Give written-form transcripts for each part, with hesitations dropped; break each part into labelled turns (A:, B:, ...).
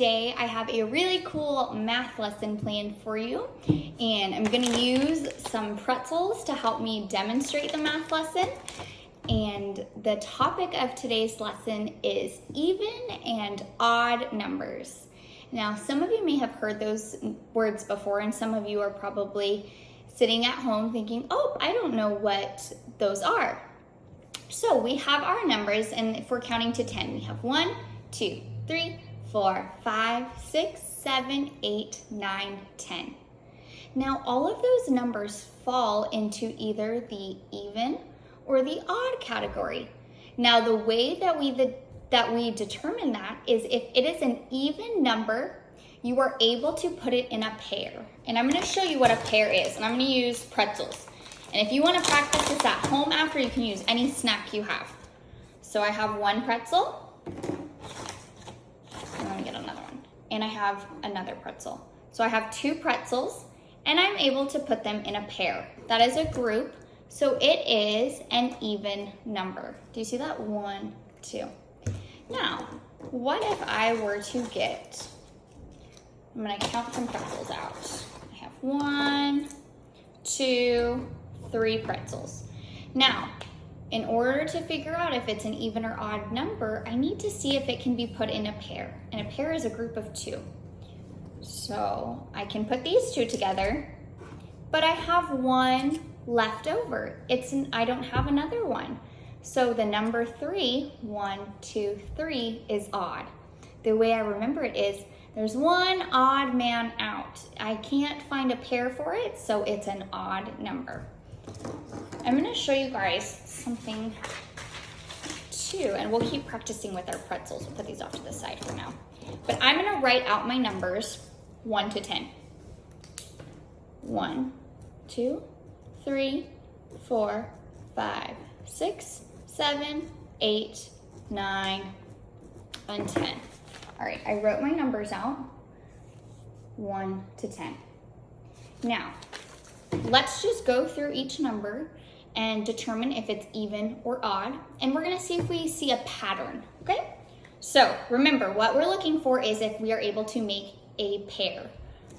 A: today I have a really cool math lesson planned for you, and I'm going to use some pretzels to help me demonstrate the math lesson. And the topic of today's lesson is even and odd numbers. Now, some of you may have heard those words before, and some of you are probably sitting at home thinking, oh, I don't know what those are. So we have our numbers, and if we're counting to 10, we have 1, 2, 3, 4, 5, 6, 7, 8, 9, 10. Now, all of those numbers fall into either the even or the odd category. Now, the way that we determine that is if it is an even number, you are able to put it in a pair. And I'm going to show you what a pair is, and I'm going to use pretzels. And if you want to practice this at home after, you can use any snack you have. So I have one pretzel. I'm going to get another one. And I have another pretzel. So I have two pretzels, and I'm able to put them in a pair. That is a group, so it is an even number. Do you see that? 1, 2. Now, what if I were to get, I'm going to count some pretzels out. I have 1, 2, 3 pretzels. Now, in order to figure out if it's an even or odd number, I need to see if it can be put in a pair. And a pair is a group of 2. So I can put these 2 together, but I have 1 left over. I don't have another one. So the number 3, 1, 2, 3 is odd. The way I remember it is there's one odd man out. I can't find a pair for it, so it's an odd number. I'm going to show you guys something too, and we'll keep practicing with our pretzels. We'll put these off to the side for now. But I'm going to write out my numbers 1 to 10. 1, 2, 3, 4, 5, 6, 7, 8, 9, and 10. All right, I wrote my numbers out, 1 to 10. Now, let's just go through each number and determine if it's even or odd, and we're gonna see if we see a pattern, okay? So remember, what we're looking for is if we are able to make a pair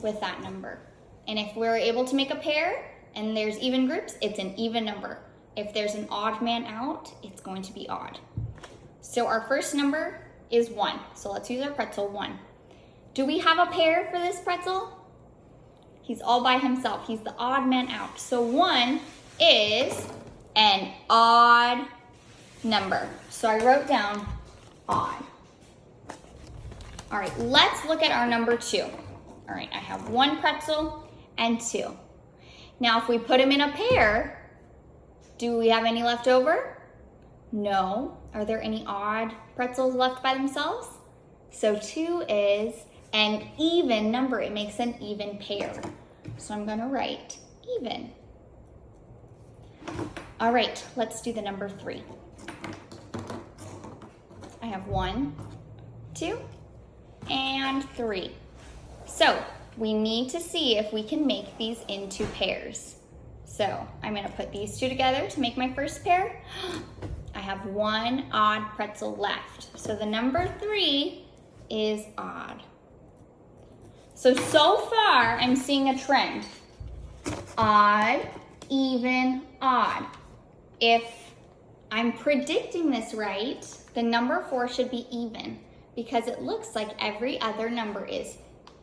A: with that number. And if we're able to make a pair and there's even groups, it's an even number. If there's an odd man out, it's going to be odd. So our first number is 1. So let's use our pretzel 1. Do we have a pair for this pretzel? He's all by himself. He's the odd man out. So 1 is an odd number. So I wrote down odd. All right, let's look at our number 2. All right, I have 1 pretzel and 2. Now, if we put them in a pair, do we have any left over? No. Are there any odd pretzels left by themselves? So 2 is an even number. It makes an even pair. So I'm going to write even. All right, let's do the number 3. I have 1, 2, and 3. So we need to see if we can make these into pairs. So I'm going to put these 2 together to make my first pair. I have 1 odd pretzel left. So the number 3 is odd. So far I'm seeing a trend. Odd, even, odd. If I'm predicting this right, the number 4 should be even, because it looks like every other number is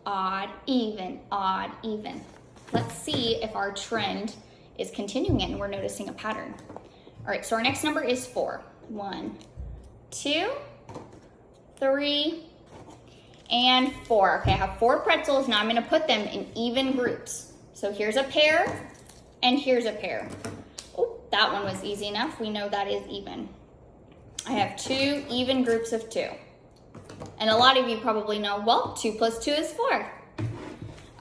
A: odd, even, odd, even. Let's see if our trend is continuing and we're noticing a pattern. All right, so our next number is 4. 1, 2, 3, and 4. Okay, I have 4 pretzels. Now I'm going to put them in even groups. So here's a pair, and here's a pair. Oh, that one was easy enough. We know that is even. I have 2 even groups of 2. And a lot of you probably know, well, 2 plus 2 is 4.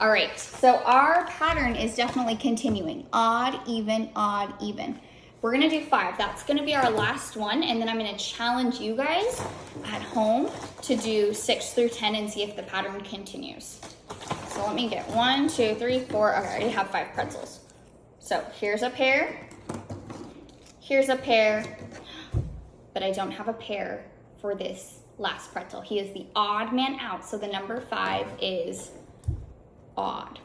A: All right, so our pattern is definitely continuing. Odd, even, odd, even. We're gonna do 5. That's gonna be our last one, and then I'm gonna challenge you guys at home to do 6 through 10 and see if the pattern continues. So let me get 1, 2, 3, 4. Okay, I already have 5 pretzels. So here's a pair, here's a pair, but I don't have a pair for this last pretzel. He is the odd man out, so the number 5 is odd.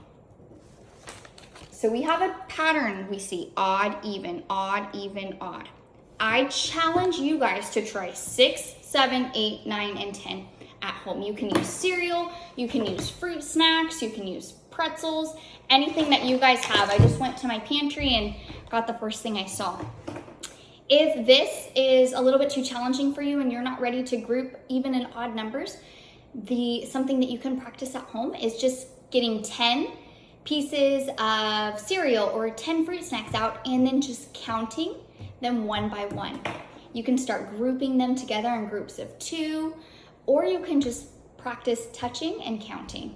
A: So we have a pattern we see, odd, even, odd, even, odd. I challenge you guys to try 6, 7, 8, 9, and 10 at home. You can use cereal, you can use fruit snacks, you can use pretzels, anything that you guys have. I just went to my pantry and got the first thing I saw. If this is a little bit too challenging for you and you're not ready to group even and odd numbers, something that you can practice at home is just getting 10 pieces of cereal or 10 fruit snacks out and then just counting them one by one. You can start grouping them together in groups of 2, or you can just practice touching and counting.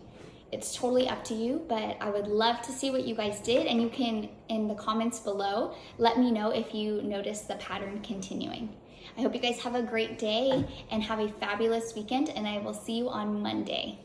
A: It's totally up to you, but I would love to see what you guys did, and you can, in the comments below, let me know if you notice the pattern continuing. I hope you guys have a great day and have a fabulous weekend, and I will see you on Monday.